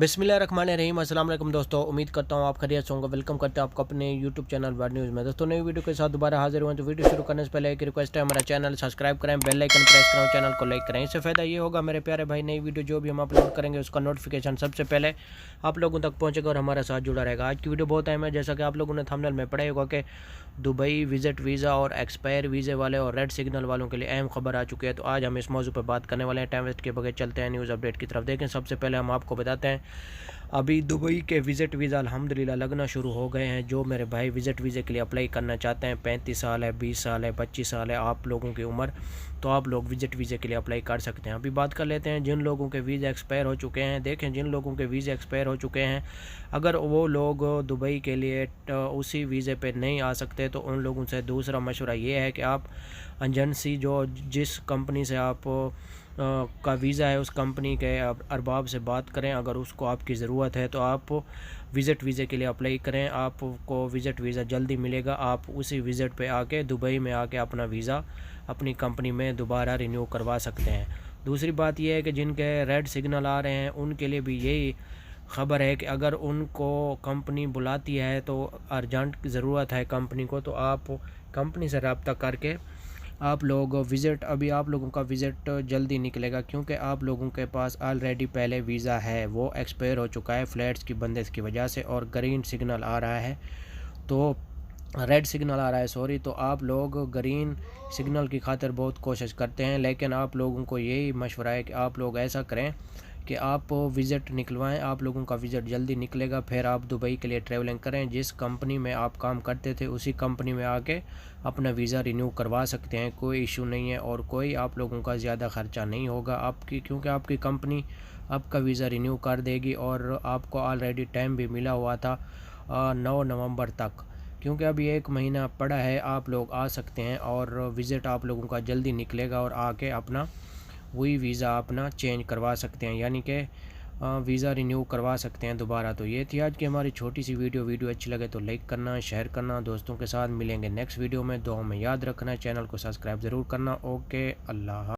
बिस्मिल्लाहिर्रहमानिर्रहीम। अस्सलाम वालेकुम दोस्तों, उम्मीद करता हूँ आप खैरियत से होंगे। वेलकम करते हैं आपको अपने यूट्यूब चैनल वर्ल्ड न्यूज़ में। दोस्तों, नई वीडियो के साथ दोबारा हाजिर हुए। तो वीडियो शुरू करने से पहले एक रिक्वेस्ट है, हमारा चैनल सब्सक्राइब करें, बेल आइकन प्रेस करें, चैनल को लाइक करें। इससे फ़ायदा ये होगा मेरे प्यारे भाई, नई वीडियो जो भी हम अपलोड करेंगे उसका नोटिफिकेशन सबसे पहले आप लोगों तक पहुँचेगा और हमारे साथ जुड़ा रहेगा। आज की वीडियो बहुत अहम है, जैसा कि आप लोगों ने थंबनेल में पढ़ा होगा कि दुबई विज़िट वीज़ा और एक्सपायर वीज़े वाले और रेड सिग्नल वालों के लिए अहम खबर आ चुकी है। तो आज हम इस मौजू पर बात करने वाले हैं। टाइम वेस्ट के बगैर चलते हैं न्यूज़ अपडेट की तरफ। देखें, सबसे पहले हम आपको बताते हैं अभी दुबई के विज़िट वीज़ा अल्हम्दुलिल्लाह लगना शुरू हो गए हैं। जो मेरे भाई विज़िट वीज़े के लिए अप्लाई करना चाहते हैं, 35 साल है, 20 साल है, 25 साल है आप लोगों की उम्र, तो आप लोग विज़िट वीज़े के लिए अप्लाई कर सकते हैं। अभी बात कर लेते हैं जिन लोगों के वीज़ा एक्सपायर हो चुके हैं। देखें, जिन लोगों के वीज़े एक्सपायर हो चुके हैं, अगर वो लोग दुबई के लिए उसी वीज़े पे नहीं आ सकते तो उन लोगों से दूसरा मशवरा ये है कि आप एजेंसी जो जिस कंपनी से आप का वीज़ा है उस कंपनी के अरबाब से बात करें। अगर उसको आपकी ज़रूरत है तो आप विज़िट वीज़े के लिए अप्लाई करें, आपको विज़िट वीज़ा जल्दी मिलेगा। आप उसी विज़िट पे आके दुबई में आके अपना वीज़ा अपनी कंपनी में दोबारा रिन्यू करवा सकते हैं। दूसरी बात यह है कि जिनके रेड सिग्नल आ रहे हैं उनके लिए भी यही ख़बर है कि अगर उनको कंपनी बुलाती है तो अर्जेंट ज़रूरत है कंपनी को, तो आप कंपनी से रब्ता करके आप लोग विज़िट, अभी आप लोगों का विज़िट जल्दी निकलेगा क्योंकि आप लोगों के पास ऑलरेडी पहले वीज़ा है, वो एक्सपायर हो चुका है फ्लैट्स की बंदिश की वजह से, और ग्रीन सिग्नल आ रहा है तो रेड सिग्नल आ रहा है सॉरी। तो आप लोग ग्रीन सिग्नल की खातिर बहुत कोशिश करते हैं, लेकिन आप लोगों को यही मशवरा है कि आप लोग ऐसा करें कि आप विज़िट निकलवाएं। आप लोगों का विज़िट जल्दी निकलेगा, फिर आप दुबई के लिए ट्रैवलिंग करें। जिस कंपनी में आप काम करते थे उसी कंपनी में आके अपना वीज़ा रिन्यू करवा सकते हैं, कोई इशू नहीं है और कोई आप लोगों का ज़्यादा ख़र्चा नहीं होगा आपकी, क्योंकि आपकी कंपनी आपका वीज़ा रिन्यू कर देगी और आपको ऑलरेडी टाइम भी मिला हुआ था 9 नवंबर तक, क्योंकि अभी 1 महीना पड़ा है। आप लोग आ सकते हैं और विज़िट आप लोगों का जल्दी निकलेगा और आके अपना वही वीज़ा अपना चेंज करवा सकते हैं, यानी कि वीज़ा रिन्यू करवा सकते हैं दोबारा। तो ये थी आज की हमारी छोटी सी वीडियो अच्छी लगे तो लाइक करना, शेयर करना, दोस्तों के साथ मिलेंगे नेक्स्ट वीडियो में। दुआ में याद रखना, चैनल को सब्सक्राइब ज़रूर करना। ओके, अल्लाह।